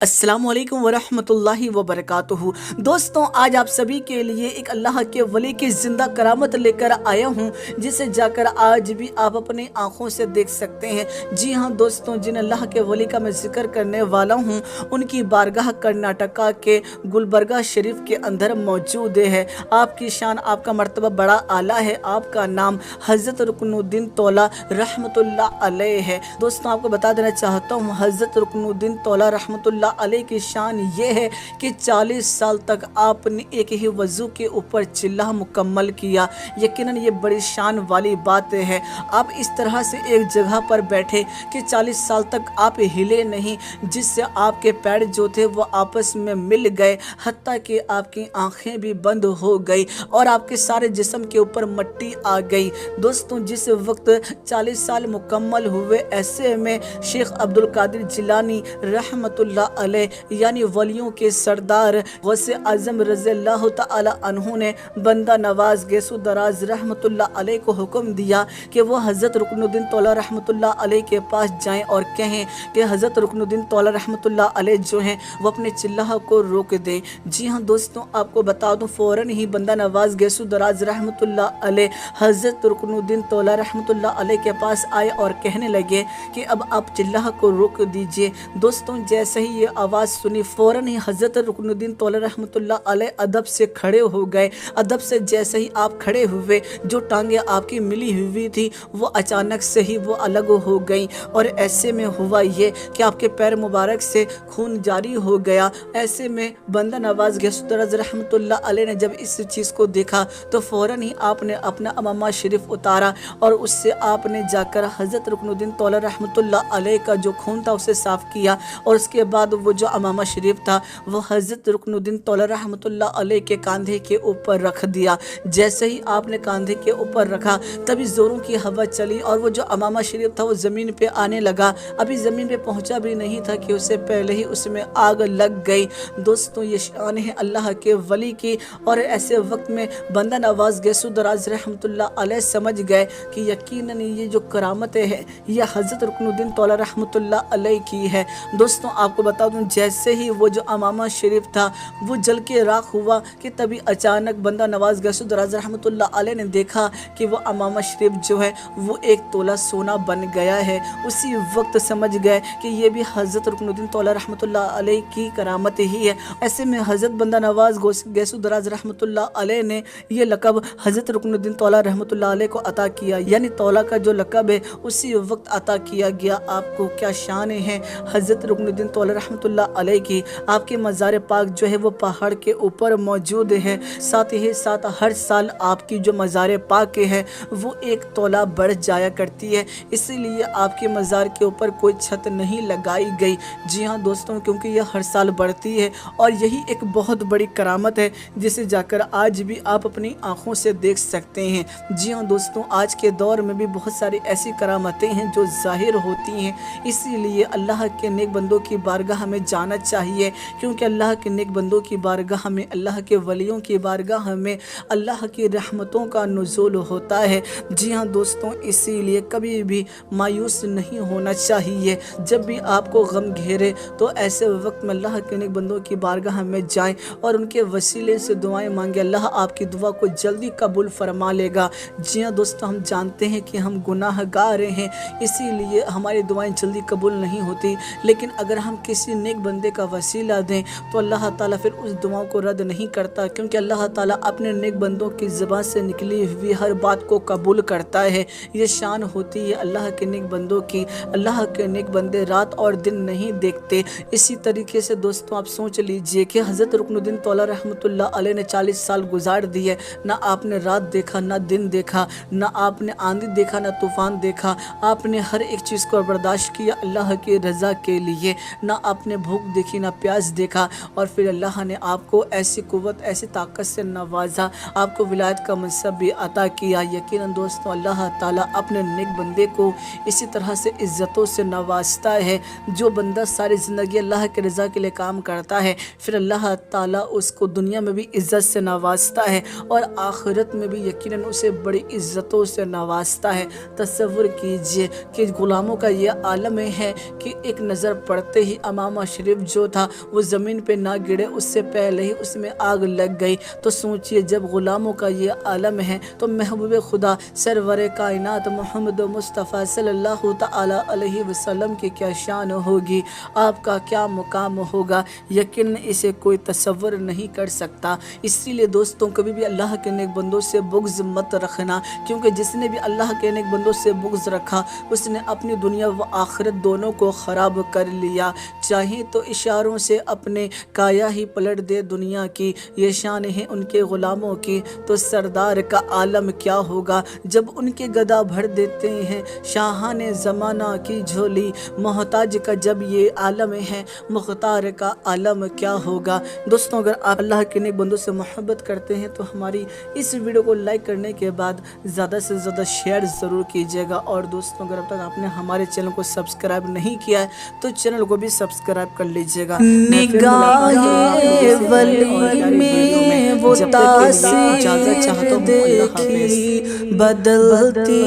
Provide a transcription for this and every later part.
अस्सलाम वालेकुम वरहमतुल्लाहि वबरकातुहू। दोस्तों, आज आप सभी के लिए एक अल्लाह के वली की ज़िंदा करामत लेकर आया हूँ, जिसे जाकर आज भी आप अपनी आँखों से देख सकते हैं। जी हाँ दोस्तों, जिन अल्लाह के वली का मैं ज़िक्र करने वाला हूँ, उनकी बारगाह कर्नाटका के गुलबर्गा शरीफ के अंदर मौजूद है। आपकी शान, आपका मर्तबा बड़ा आला है। आपका नाम हज़रत रुकनुद्दीन तौला रहमतुल्लाह अलैह है। दोस्तों, आपको बता देना चाहता हूँ, हज़रत रुकनुद्दीन तौला रहमतुल्लाह अलैह की शान ये है कि 40 साल तक आपने एक ही वज़ू के ऊपर चिल्ला मुकम्मल किया। यकीनन ये बड़ी शान वाली बात है। आप इस तरह से एक जगह पर बैठे कि 40 साल तक आप हिले नहीं, जिससे आपके पैर जो थे वो आपस में मिल गए, हत्ता कि आपकी आंखें भी बंद हो गई और आपके सारे जिस्म के ऊपर मिट्टी आ गई। दोस्तों, जिस वक्त 40 साल मुकम्मल हुए, ऐसे में शेख अब्दुल कादिर जिलानी रहमतुल्लाह अलैह यानी वलियों के सरदार गौसे आज़म रज़ियल्लाहु तआला अन्हु ने बंदा नवाज गैसु दराज रहमतुल्लाह अलैह को हुक्म दिया कि वो हज़रत रुकनुद्दीन तौला रहमतुल्लाह अलैह के पास जाएं और कहें कि हज़रत रुकनुद्दीन तौला रहमतुल्लाह अलैह जो हैं वो अपने चिल्लाह को रोक दें। जी हाँ दोस्तों, आपको बता दूं, फ़ौरन ही बंदा नवाज गैसु दराज रहमतुल्लाह अलैह हज़रत रुकनुद्दीन तौला रहमतुल्लाह अलैह के पास आए और कहने लगे कि अब आप चिल्लाह को रोक दीजिए। दोस्तों, जैसे ही ये आवाज़ सुनी, फ़ौरन ही हज़रत रुकनुद्दीन तौला रहमतुल्लाह अलैह अदब से खड़े हो गए। अदब से जैसे ही आप खड़े हुए, जो टांगें आपकी मिली हुई थी वो अचानक से ही वो अलग हो गई और ऐसे में हुआ ये कि आपके पैर मुबारक से खून जारी हो गया। ऐसे में बंदा नवाज गैसु दराज रहमतुल्लाह अलैह ने जब इस चीज़ को देखा तो फ़ौरन ही आपने अपना अमामा शरीफ उतारा और उससे आपने जाकर हज़रत रुकनुद्दीन तौला रहमतुल्लाह अलैह का जो खून था उसे साफ़ किया और उसके बाद वो जो अमामा शरीफ था वो हज़रत रुकनुद्दीन तौला रहमतुल्लाह अलैह के कंधे के ऊपर रख दिया। जैसे ही आपने कंधे के ऊपर रखा, तभी ज़ोरों की हवा चली और वो जो अमामा शरीफ था वो ज़मीन पे आने लगा। अभी ज़मीन पे पहुंचा भी नहीं था कि उससे पहले ही उसमें आग लग गई। दोस्तों, ये शान है अल्लाह के वली की और ऐसे वक्त में बंदा नवाज गैसु दराज रहमतुल्लाह अलैह समझ गए कि यकीनन ये जो करामतें हैं ये हज़रत रुकनुद्दीन तौला रहमतुल्लाह अलैह की है। दोस्तों, आपको बता दूं, जैसे ही वो जो अमामा शरीफ था वो जल के राख हुआ कि तभी अचानक बंदा नवाज गैसु दराज रहमतुल्लाह अलैह ने देखा कि वो अमामा शरीफ जो है वो 1 तोला सोना बन गया है। उसी वक्त समझ गए कि ये भी हज़रत रुकनुद्दीन तौला रहमतुल्लाह अलैह की करामत ही है। ऐसे में हज़रत बंदा नवाज गैसु दराज रहमतुल्लाह अलैह ने ये लक़ब हज़रत रुकनुद्दीन तौला रहमतुल्लाह अलैह को अता किया, यानी तौला का जो लक़ब है उसी वक्त अता किया गया। आपको क्या शान है हज़रत रुकनुद्दीन तौला रहमतुल्लाह अलैह की। आपके मज़ार पाक जो है वो पहाड़ के ऊपर मौजूद है। साथ ही साथ हर साल आपकी जो मज़ार पाक है वो 1 तोला बढ़ जाया करती है, इसीलिए आपके मज़ार के ऊपर कोई छत नहीं लगाई गई। जी हाँ दोस्तों, क्योंकि यह हर साल बढ़ती है और यही एक बहुत बड़ी करामत है जिसे जाकर आज भी आप अपनी आँखों से देख सकते हैं। जी हाँ दोस्तों, आज के दौर में भी बहुत सारी ऐसी करामतें हैं जो ज़ाहिर होती हैं, इसीलिए अल्लाह के नेक बंदों की बारगाह में जाना चाहिए, क्योंकि अल्लाह के नेक बंदों की बारगाह में, अल्लाह के वलियों की बारगाह में अल्लाह की रहमतों का नुज़ूल होता है। जी हाँ दोस्तों, इसीलिए कभी भी मायूस नहीं होना चाहिए। जब भी आपको गम घेरे तो ऐसे वक्त में अल्लाह के नेक बंदों की बारगाह में जाएं और उनके वसीले से दुआएं मांगे। अल्लाह आपकी दुआ को जल्दी कबूल फरमा लेगा। जी हाँ दोस्तों, हम जानते हैं कि हम गुनाहगार हैं, इसीलिए हमारी दुआएं जल्दी कबूल नहीं होती, लेकिन अगर हम किसी नेक बंदे का वसीला दें तो अल्लाह ताला फिर उस दुआओं को रद्द नहीं करता, क्योंकि अल्लाह ताला अपने नेक बंदों की ज़बान से निकली हुई हर बात को कबूल करता है। ये शान होती है अल्लाह के नेक बंदों की। अल्लाह के नेक बंदे रात और दिन नहीं देखते। इसी तरीके से दोस्तों, आप सोच लीजिए कि हज़रत रुकनुद्दीन तौला रहमतुल्लाह अलैह ने 40 साल गुजार दिए, ना आपने रात देखा, ना दिन देखा, ना आपने आंधी देखा, ना तूफ़ान देखा। आपने हर एक चीज़ को बर्दाश्त किया अल्लाह की रज़ा के लिए। ना आपने भूख देखी, ना प्यास देखा, और फिर अल्लाह ने आपको ऐसी कुव्वत, ऐसी ताकत से नवाजा, आपको विलायत का मनसब भी अता किया। यकीनन दोस्तों, अल्लाह ताला अपने नेक बंदे को इसी तरह से इज़्ज़तों से नवाजता है। जो बंदा सारी ज़िंदगी अल्लाह के रज़ा के लिए काम करता है, फिर अल्लाह ताला उसको दुनिया में भी इज़्ज़त से नवाजता है और आखिरत में भी यकीनन उसे बड़ी इज़्ज़तों से नवाजता है। तसव्वुर कीजिए कि ग़ुलामों का ये आलम है कि एक नज़र पड़ते ही अमामा इमामा शरीफ जो था वो ज़मीन पे ना गिरे उससे पहले ही उसमें आग लग गई। तो सोचिए जब ग़ुलामों का ये आलम है तो महबूब खुदा सरवर कायनात मोहम्मद मुस्तफ़ा सल्लल्लाहु तआला अलैहि वसल्लम की क्या शान होगी, आपका क्या मुकाम होगा, यकीन इसे कोई तसव्वुर नहीं कर सकता। इसीलिए दोस्तों कभी भी अल्लाह के नेक बंदों से बुग़्ज़ मत रखना, क्योंकि जिसने भी अल्लाह के नेक बंदों से बुग़्ज़ रखा उसने अपनी दुनिया व आखिरत दोनों को ख़राब कर लिया। चाहे तो इशारों से अपने काया ही पलट दे दुनिया की, ये शान है उनके ग़ुलामों की। तो सरदार का आलम क्या होगा जब उनके गदा भर देते हैं शाहाने ज़माना की झोली। मोहताज का जब ये आलम है मुख्तार का आलम क्या होगा। दोस्तों अगर आप अल्लाह के नेक बंदों से मोहब्बत करते हैं तो हमारी इस वीडियो को लाइक करने के बाद ज़्यादा से ज़्यादा शेयर ज़रूर कीजिएगा। और दोस्तों अगर अब तक आपने हमारे चैनल को सब्सक्राइब नहीं किया है तो चैनल को भी सब्सक्राइब कर लीजिएगा। निगाहे वली में वो तासीर देखी, बदलती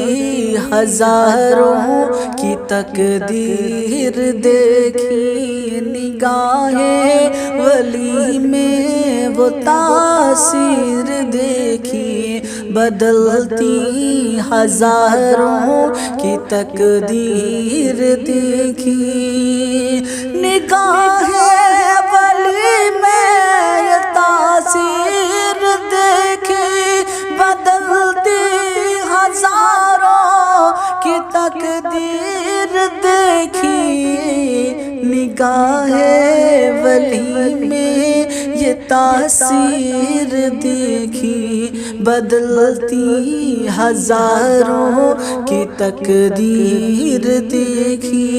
हजारों की तकदीर देखी। निगाहे वली में वो तासीर देखी, बदलती हजारों की तकदीर देखी। निगाहे वली में ये तासीर देखी, बदलती हजारों की तकदीर देखी। निगाहे वली में ये तासीर देखी, बदलती हजारों की तकदीर देखी।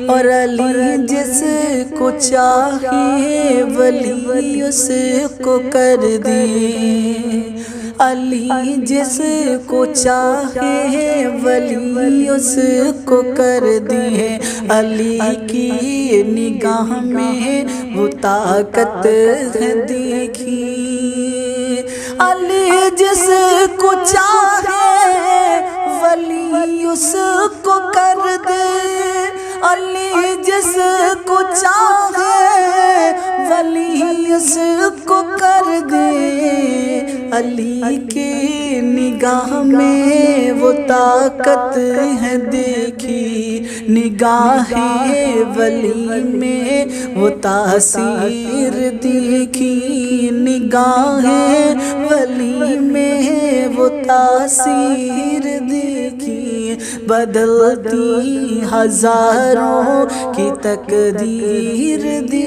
और अली जिसको चाहे वली उसको कर दे, अली जिसको चाहे वली उसको कर दिए। अली की निगाह में वो ताकत है देखी। अली जिसको चाहे वली उसको कर दे, अली जिसको चाहे वली उसको कर दे। अली की निगाह में वो ताकत है देखी। निगाहे वली में वो तासीर देखी। निगाहे वली में वो तासीर देखी, बदलती हजारों की तकदीर देखी।